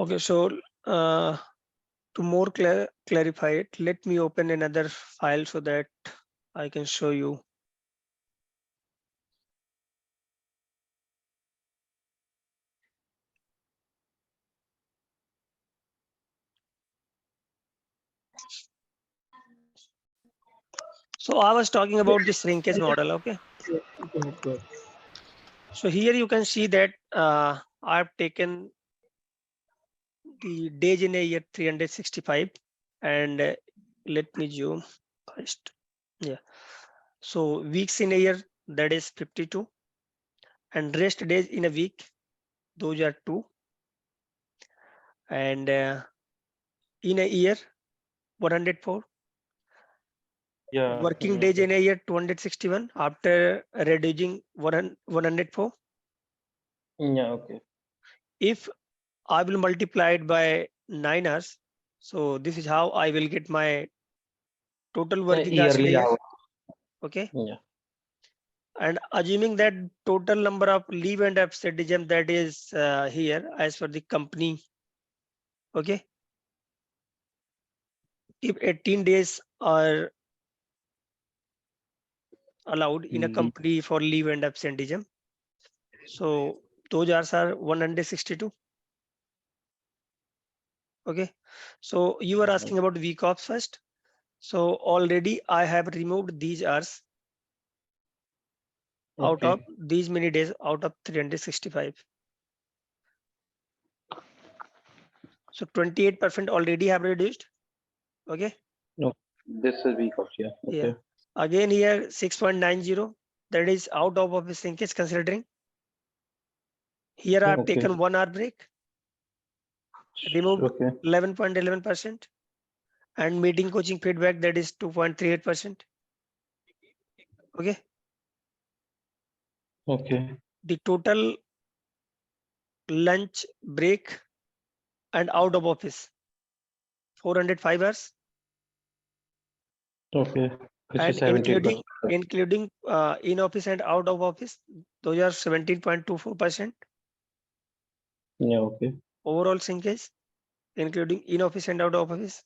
Okay, so to more clarify it, let me open another file so that I can show you. So I was talking about the shrinkage model. Okay. Good. So here you can see that I've taken the days in a year 365, and let me zoom first. Yeah. So weeks in a year, that is 52, and rest days in a week, those are 2, and in a year 104, Yeah. working days in a year 261 after reducing 104. Yeah. Okay. If I will multiply it by 9 hours, so this is how I will get my total working hours in a Yearly year. hour. Okay. Yeah. And assuming that total number of leave and absenteeism that is here as per the company. Okay. If 18 days are allowed in a Leave. company for leave and absenteeism, so those hours are 162. Okay. So you are asking about week offs first. So already I have removed these hours out of Okay. these many days out of 365. So 28% already have reduced. Okay. No. This is week off. Yeah. Yeah. Okay. Again here 6.90, that is out of office linkage considering. Here I have Okay. taken 1 hour break, removed Okay. 11.11%, and meeting coaching feedback, that is 2.38%. Okay. Okay. The total lunch break and out of office 405 hours, Okay. Which is and 17%. including in office and out of office, those are 17.24%. Yeah. Okay. Overall shrinkage including in office and out of office.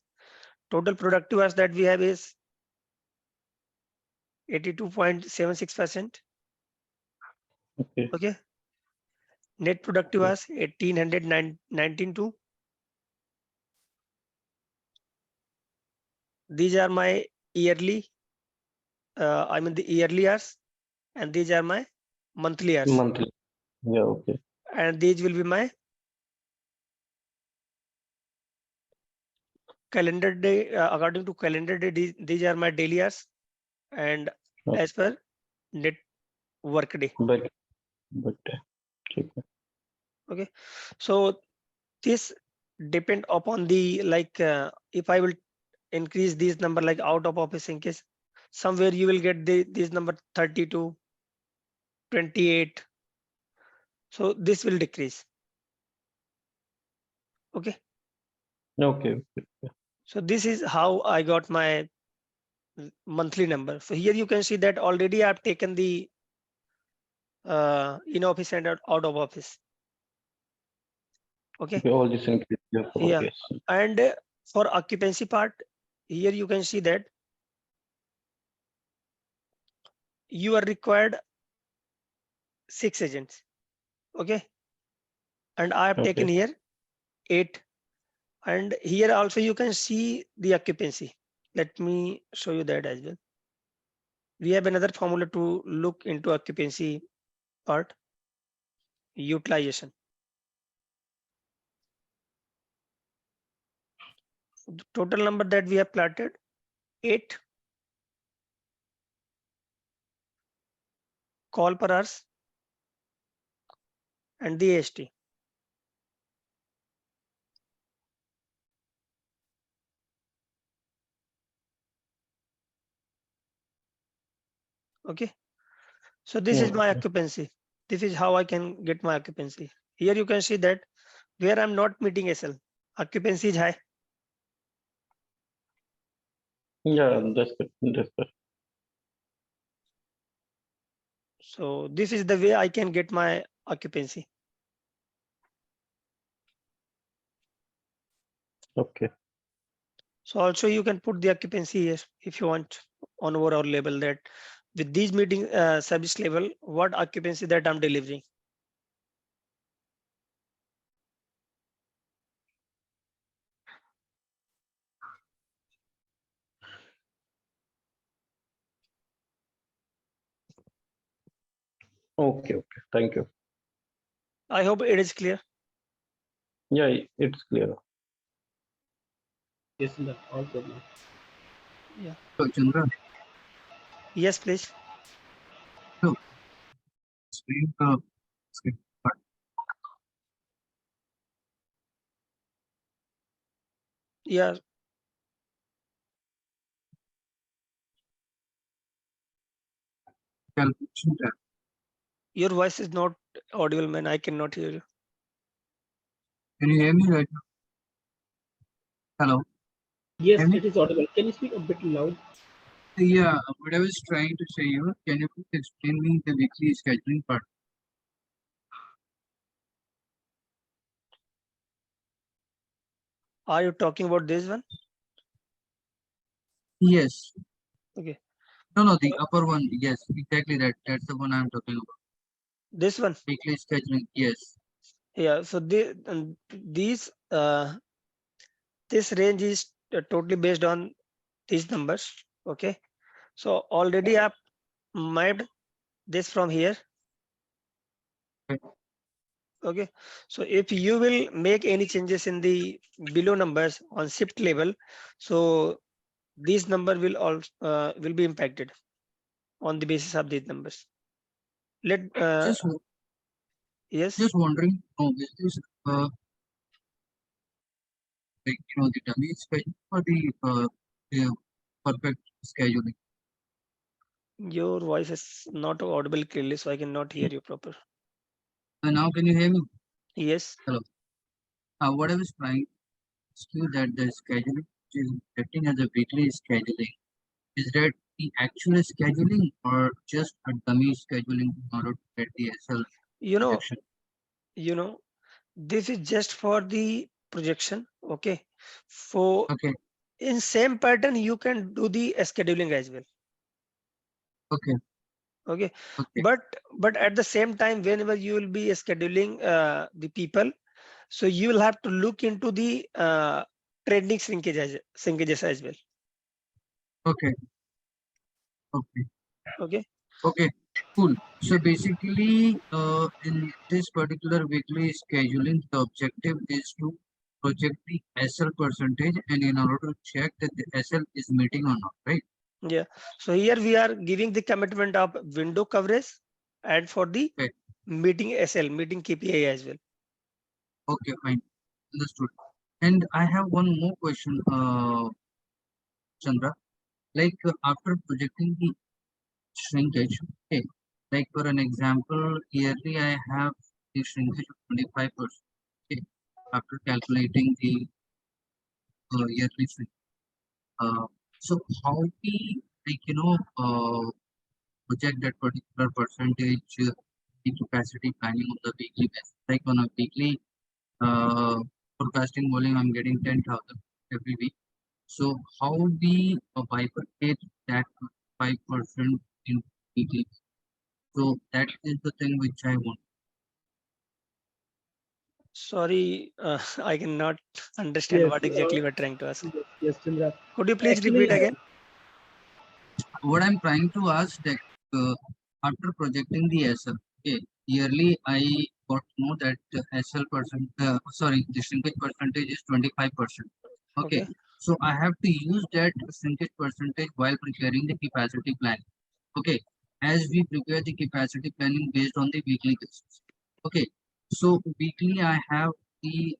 Total productive hours that we have is 82.76%. Okay. Okay. Net productive Okay. hours 1819. These are my yearly, I mean the yearly hours, and these are my monthly hours, Monthly. Yeah. Okay. and these will be my calendar day. According to calendar day, these are my daily hours, and as per net work day. But okay. Okay. So this depend upon the if I will increase this number like out of office in case somewhere you will get this number 32, 28. So this will decrease. Okay. Okay. So this is how I got my monthly number. So here you can see that already I've taken the in office and out of office. Okay. Okay. All this increase. Yeah. For Yeah. yes. And for occupancy part, here you can see that you are required 6 agents. Okay. And I have taken Okay. here 8. And here also you can see the occupancy. Let me show you that as well. We have another formula to look into occupancy part, utilization. The total number that we have plotted 8 call per hours and the AST. Okay. So this is my Okay. occupancy. This is how I can get my occupancy. Here you can see that where I'm not meeting SL, occupancy is high. Yeah. That's good. That's good. So this is the way I can get my occupancy. Okay. So also you can put the occupancy here if you want on overall level, that with these meeting service level, what occupancy that I'm delivering. Okay. Okay. Thank you. I hope it is clear. Yeah, it's clear. Yes, in the all good now. Yeah. So, Chandra, Yes, please. so explain the script part. Yeah. Calculation tab. Your voice is not audible, man. I cannot hear you. Can you hear me right now? Hello. Yes, Hear me? it is audible. Can you speak a bit loud? Yeah. What I was trying to say, can you please explain me the weekly scheduling part? Are you talking about this one? Yes. Okay. No, the upper one. Yes, exactly that. That's the one I'm talking about. This one. Weekly scheduling. Yes. Yeah. So these this range is totally based on these numbers. Okay. So already I've mapped this from here. Okay. Okay. So if you will make any changes in the below numbers on shift level, so these number will be impacted on the basis of these numbers. Let Just yes. just wondering. Oh, is this like the dummy schedule or the perfect scheduling? Your voice is not audible clearly, so I cannot hear you proper. Now can you hear me? Yes. Hello. What I was trying to ask you that the scheduling which is acting as a weekly scheduling. Is that the actual scheduling or just a dummy scheduling in order to get the SL You know, projection? you know, this is just for the projection. Okay. For Okay, in same pattern, you can do the scheduling as well. okay, Okay. okay, But at the same time, whenever you will be scheduling the people, so you will have to look into the trending shrinkages as well. okay, okay, Okay. okay, cool. So basically, in this particular weekly scheduling, the objective is to project the SL percentage and in order to check that the SL is meeting or not, right? Yeah. So here we are giving the commitment of window coverage and for the Okay, meeting SL, meeting KPI as well. okay, fine, understood. And I have one more question, Chandra. Like after projecting the shrinkage. Okay. Like for an example, yearly I have the shrinkage of 25%. Okay. After calculating the yearly shrink. Uh, so how we project that particular percentage the capacity planning on the weekly basis. Like on a weekly uh, forecasting volume, I'm getting 10,000 every week. So how we bifurcate that 5% in weekly. So that is the thing which I want. Sorry, I cannot understand Yes, what exactly we're trying to ask. yes, yes, Chandra. Could you please Actually, repeat again? What I'm trying to ask that after projecting the SL, okay, yearly I got to know that SL the shrinkage percentage is 25%. Okay, Okay. so I have to use that shrinkage percentage while preparing the capacity plan. Okay, as we prepare the capacity planning based on the weekly basis. Okay, so weekly I have the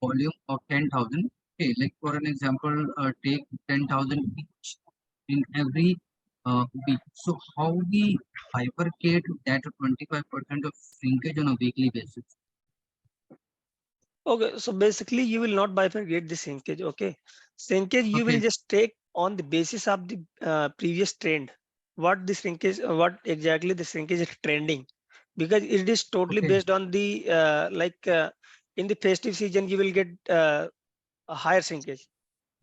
volume of 10,000. Okay, like for an example, take 10,000 each in every week. So how we bifurcate that 25% of shrinkage on a weekly basis? Okay. So basically, you will not bifurcate the shrinkage. Okay. Shrinkage you will Okay, just take on the basis of the previous trend. What the shrinkage, what exactly the shrinkage is trending, because it is totally okay, based on the in the festive season you will get a higher shrinkage.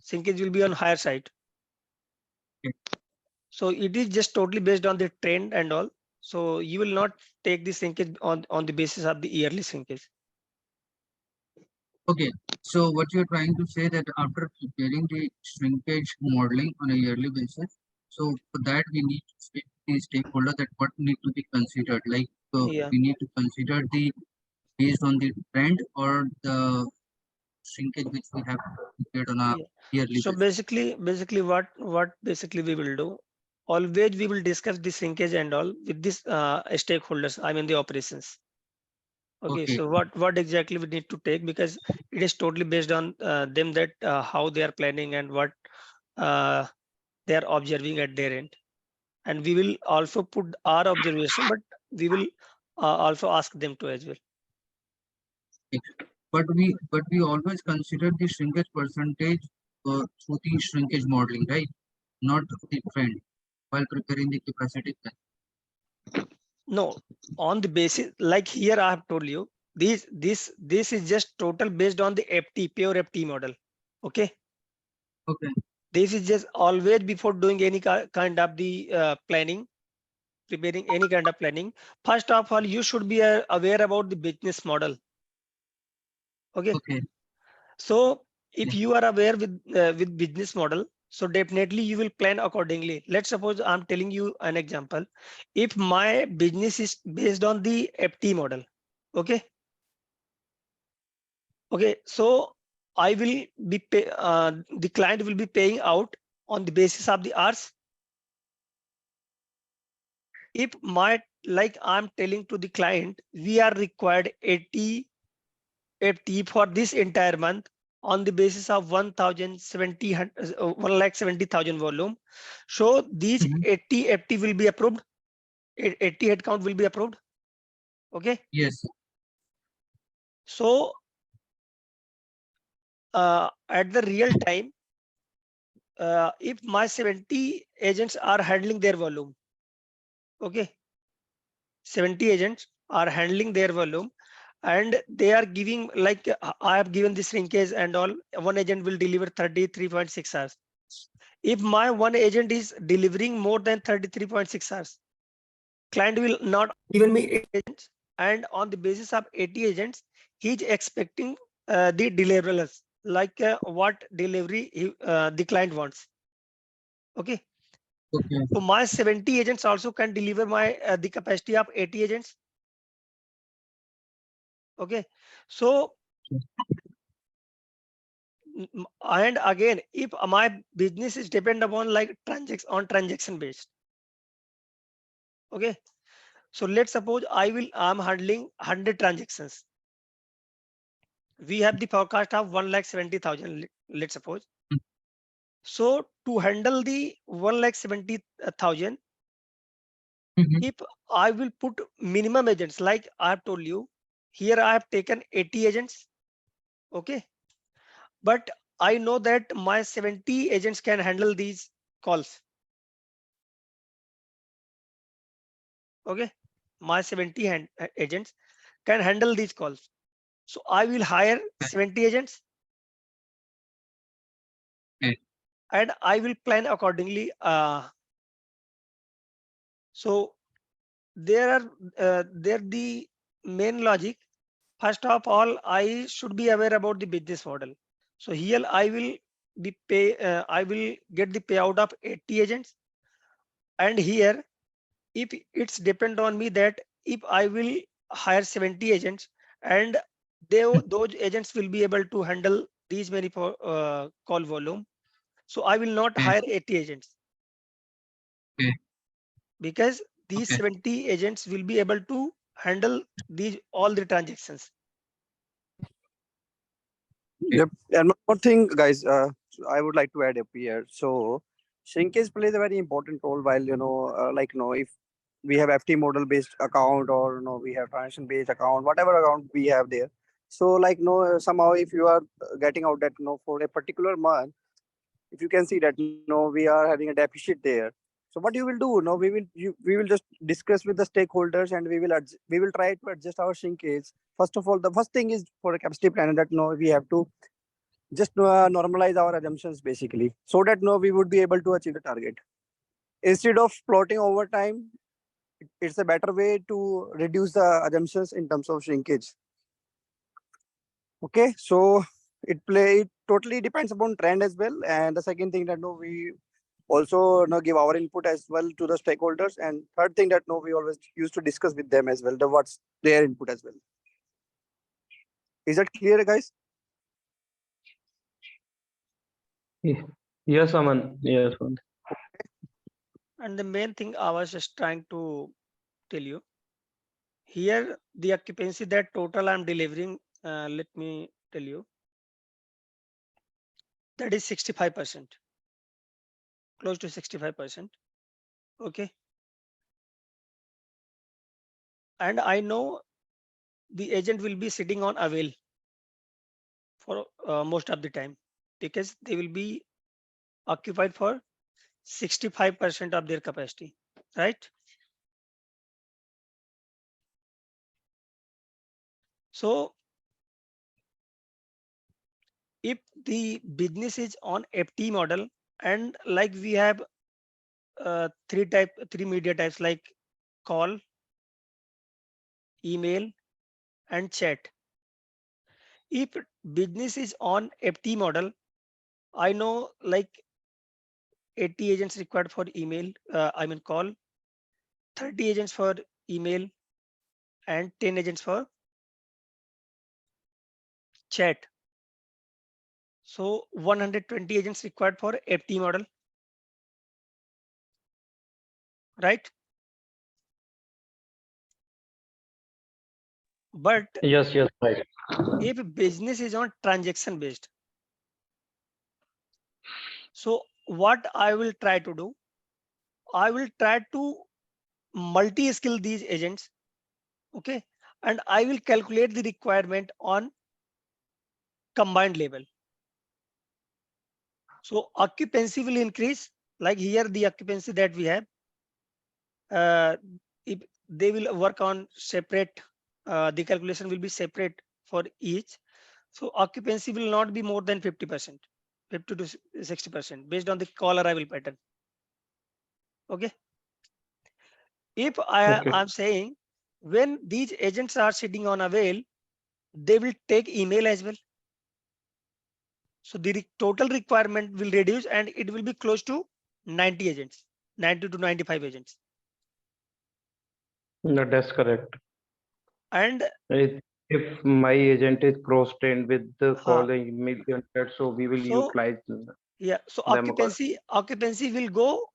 Shrinkage will be on higher side. Okay. So it is just totally based on the trend and all. So you will not take the shrinkage on the basis of the yearly shrinkage. Okay, so what you're trying to say that after preparing the shrinkage modeling on a yearly basis, so for that we need to speak to the stakeholder that what need to be considered. Like Yeah. we need to consider the based on the trend or the shrinkage which we have prepared on a Yeah. yearly So basis. basically what basically we will do, always we will discuss the shrinkage and all with this stakeholders, I mean the operations. Okay, Okay, so what exactly we need to take, because it is totally based on them, that how they are planning and what uh, they are observing at their end. And we will also put our observation, but we will also ask them to as well. okay. But we always consider the shrinkage percentage through the shrinkage modeling, right? Not the trend while preparing the capacity plan. No, on the basis like here I have told you, this is just total based on the FT, pure FT model. Okay, Okay, this is just always before doing any kind of the planning, preparing any kind of planning. First of all, you should be aware about the business model. Okay, okay, so if yeah. you are aware with business model, so definitely you will plan accordingly. Let's suppose I'm telling you an example. If my business is based on the FT model, okay, okay, so I will be the client will be paying out on the basis of the hours. If my, like I'm telling to the client, we are required 80 FT for this entire month on the basis of 1,70,000 volume. So these Mhm. 80 FT will be approved. 80 headcount will be approved. Okay. Yes. So at the real time, if my 70 agents are handling their volume, okay, 70 agents are handling their volume, and they are giving, like I have given this linkage and all, one agent will deliver 33.6 hours. If my one agent is delivering more than 33.6 hours, client will not even me agents, and on the basis of 80 agents, he is expecting the deliverables, like what delivery the client wants. Okay, Okay. so my 70 agents also can deliver my the capacity of 80 agents. Okay, so and again, if my business is depend upon like transaction based. Okay, so let's suppose I'm handling 100 transactions. We have the forecast of 1,70,000, let's suppose. Mm. So to handle the 1,70,000, Mhm. if I will put minimum agents, like I have told you, here I have taken 80 agents. Okay, but I know that my 70 agents can handle these calls. Okay, my 70 agents can handle these calls. So I will hire 70 agents Okay. and I will plan accordingly. So there are there the main logic. First of all, I should be aware about the business model. So here I will I will get the payout of 80 agents, and here if it's depend on me that if I will hire 70 agents, and those agents will be able to handle these many call volume, so I will not Okay. hire 80 agents, Okay. because these Okay. 70 agents will be able to handle these all the transactions. Yep. And one more thing, guys, I would like to add up here. So, shrinkage plays a very important role while, if we have FT model based account or, we have transaction based account, whatever account we have there. So, somehow if you are getting out that, for a particular month, if you can see that, we are having a deficit there. So what you will do, we will just discuss with the stakeholders and we will try to adjust our shrinkage. First of all, the first thing is for a capacity planner that, we have to just normalize our assumptions basically, so that we would be able to achieve the target. Instead of plotting over time, it's a better way to reduce the assumptions in terms of shrinkage. Okay, so it totally depends upon trend as well. And the second thing that we also give our input as well to the stakeholders. And third thing that we always used to discuss with them as well, the what's their input as well. Is that clear, guys? Yes, Aman. Yes, Aman. And the main thing I was just trying to tell you here, the occupancy that total I'm delivering, let me tell you, that is 65%, close to 65%. Okay. And I know the agent will be sitting on avail for most of the time, because they will be occupied for 65% of their capacity, right? So if the business is on FT model, and like we have three media types like call, email, and chat. If business is on FT model, I know like 80 agents required for email, call, 30 agents for email, and 10 agents for chat. So 120 agents required for FT model, right? But Yes, right. if business is on transaction based, so what I will try to do, I will try to multi-skill these agents. Okay. And I will calculate the requirement on combined level. So occupancy will increase, like here the occupancy that we have, if they will work on separate, the calculation will be separate for each. So occupancy will not be more than 50%, 50 to 60% based on the call arrival pattern. Okay. If Okay. I'm saying when these agents are sitting on avail, they will take email as well. So the total requirement will reduce and it will be close to 90 agents, 90 to 95 agents. No, that's correct. And If my agent is cross-trained with the huh, calling email and chat, so we will so utilize yeah, so them accordingly. occupancy will go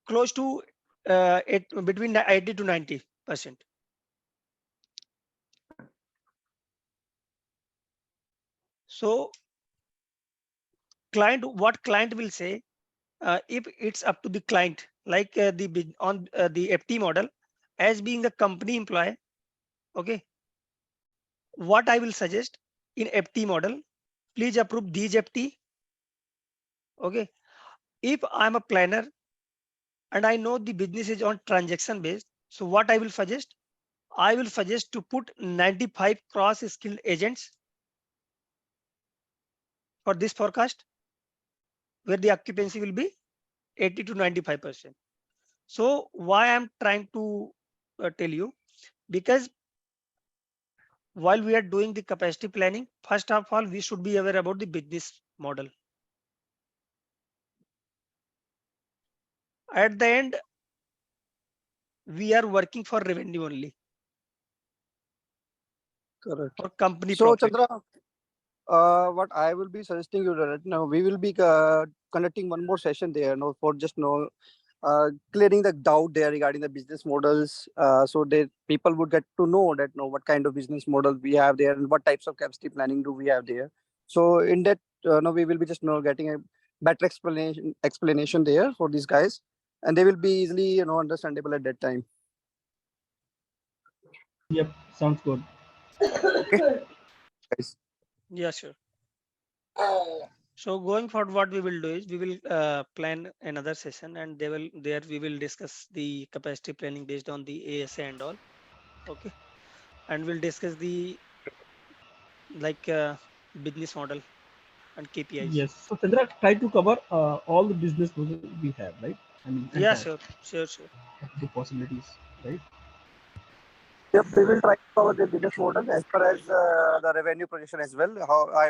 close to between 80 to 90%. So what client will say, if it's up to the client, like on the FT model, as being a company employee, okay, what I will suggest in FT model, please approve these FT. Okay. If I'm a planner and I know the business is on transaction based, so what I will suggest, I will suggest to put 95 cross skilled agents for this forecast, where the occupancy will be 80 to 95%. So why I'm trying to tell you, because while we are doing the capacity planning, first of all, we should be aware about the business model. At the end, we are working for revenue only, Correct. for company So, profit. Chandra, what I will be suggesting you that we will be conducting one more session there, for just clearing the doubt there regarding the business models, so that people would get to know that what kind of business model we have there and what types of capacity planning do we have there. So in that, we will be just getting a better explanation there for these guys, and they will be easily understandable at that time. Yep, sounds good. Okay, guys. Yeah, sure. So going forward, what we will do is we will plan another session, and there we will discuss the capacity planning based on the ASA and all. Okay. And we'll discuss the like business model. and KPIs. Yes. So Chandra, try to cover all the business model we have, right? I mean, Yeah, entire sure. the possibilities, right? Yep, we will try to cover the business model as far as the revenue projection as well.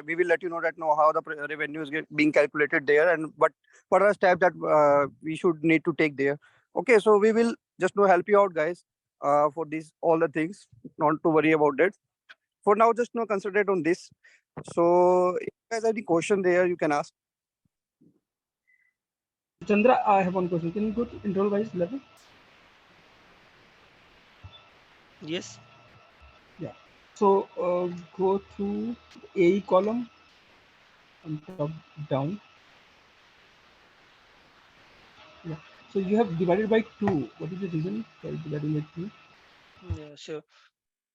We will let you know that how the revenue is being calculated there and what are the steps that we should need to take there. Okay, so we will just help you out, guys, for these all the things. Not to worry about it. For now, just concentrate on this. So, if you guys have any question there, you can ask. Chandra, I have one question. Can you go to interval wise level? Yes. Yeah. So go through AE column and top down. Yeah. So you have divided by 2. What is the reason for dividing by 2? Yeah, sure.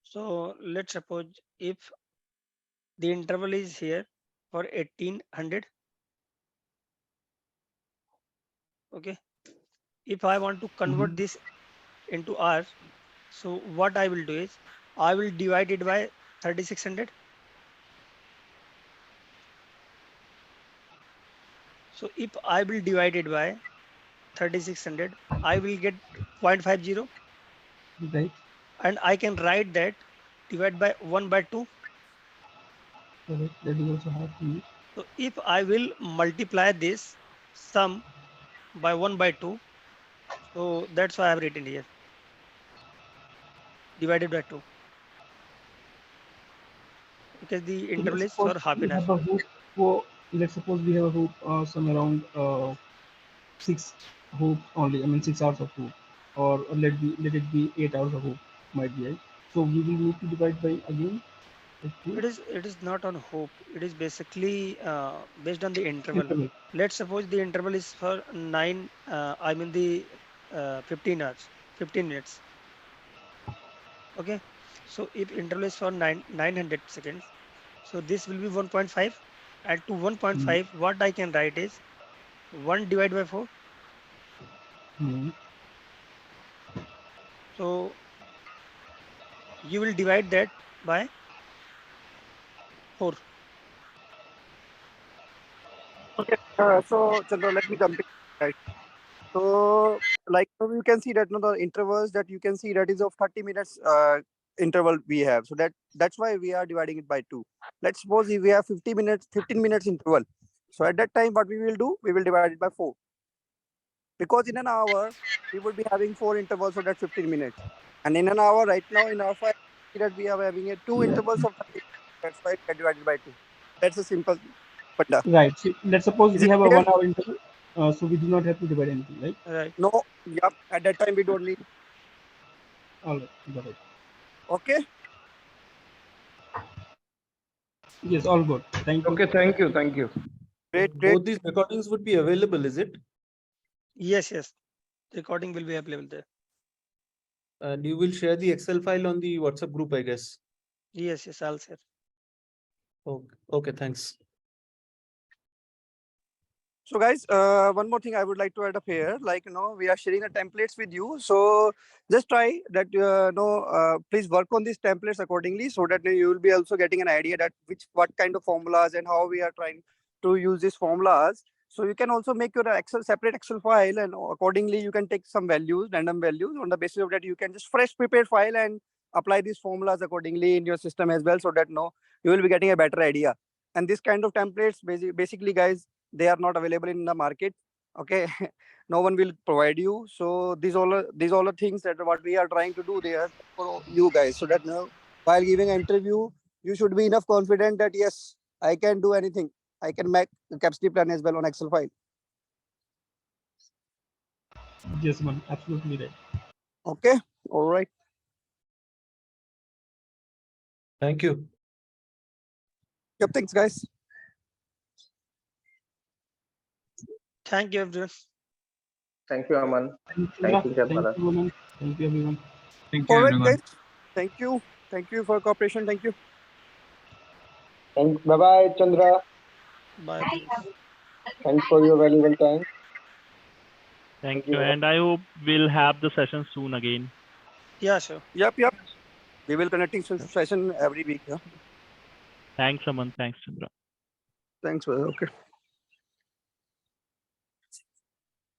So let's suppose if the interval is here for 1800. Okay. If I want to convert this into hours, so what I will do is I will divide it by 3600. So if I will divide it by 3600, I will get 0.50, Right. and I can write that divide by 1 by 2. Correct. That is also hard to use. So if I will multiply this sum by 1 by 2, so that's why I have written here divided by 2, because the So interval let's is suppose for half we an hour. have a hoop for, let's suppose we have a hoop some around 6 hoops only. I mean 6 hours of hoop, or let it be 8 hours of hoop, might be, right? So we will need to divide by again by 2 It is not on hope. It is basically based on the interval. interval. Let's suppose the interval is for 9. I mean the 15 hours, 15 minutes. Okay. So if interval is for 900 seconds, so this will be 1.5. And to Hmm. 1.5, what I can write is 1 divided by 4. Hmm. So you will divide that by 4. Okay. So, Chandra, let me complete. Right. So, like you can see that the intervals that you can see that is of 30 minutes interval we have. So that's why we are dividing it by 2. Let's suppose if we have 50 minutes, 15 minutes interval. So at that time, what we will do, we will divide it by 4. Because in an hour, we would be having 4 intervals, so that's 15 minutes. And in an hour, right now, in our file, that we are having 2 intervals of 30 minutes. That's why it get divided by 2. That's a simple panda. Right. So let's suppose Is we it have a clear? 1 hour interval, so we do not have to divide anything, right? Right. No. Yep. At that time, we don't need. All right. Got it. Okay. Yes, all good. Thank you. Okay, thank you, thank you. Great, great. Both these recordings would be available, is it? Yes. Recording will be available there. And you will share the Excel file on the WhatsApp group, I guess. Yes, I'll share. Okay, thanks. So guys, one more thing I would like to add up here, like we are sharing the templates with you. So just try that please work on these templates accordingly, so that you will be also getting an idea that what kind of formulas and how we are trying to use these formulas. So you can also make your separate Excel file, and accordingly you can take some values, random values. On the basis of that, you can just fresh prepare file and apply these formulas accordingly in your system as well, so that you will be getting a better idea. And this kind of templates, basically guys, they are not available in the market. Okay. No one will provide you. So these all are things that what we are trying to do there for you guys, so that while giving an interview, you should be enough confident that yes, I can do anything. I can make a capacity plan as well on Excel file. Yes, man. Absolutely right. Okay. All right. Thank you. Yep. Thanks, guys. Thank you, everyone. Thank you, Aman. Thank you, Thank you, Thank Sharmada. you, woman. Thank you, everyone. Thank you, All right, everyone. guys. Thank you. Thank you for cooperation. Thank you. Thanks. Bye bye, Chandra. Bye, everyone. Thanks for your valuable time. Thank Thank you. you. And I hope we'll have the session soon again. Yeah, sure. Yep. We will connecting session every week. Yeah. Thanks, Aman. Thanks, Chandra. Thanks, brother. Okay.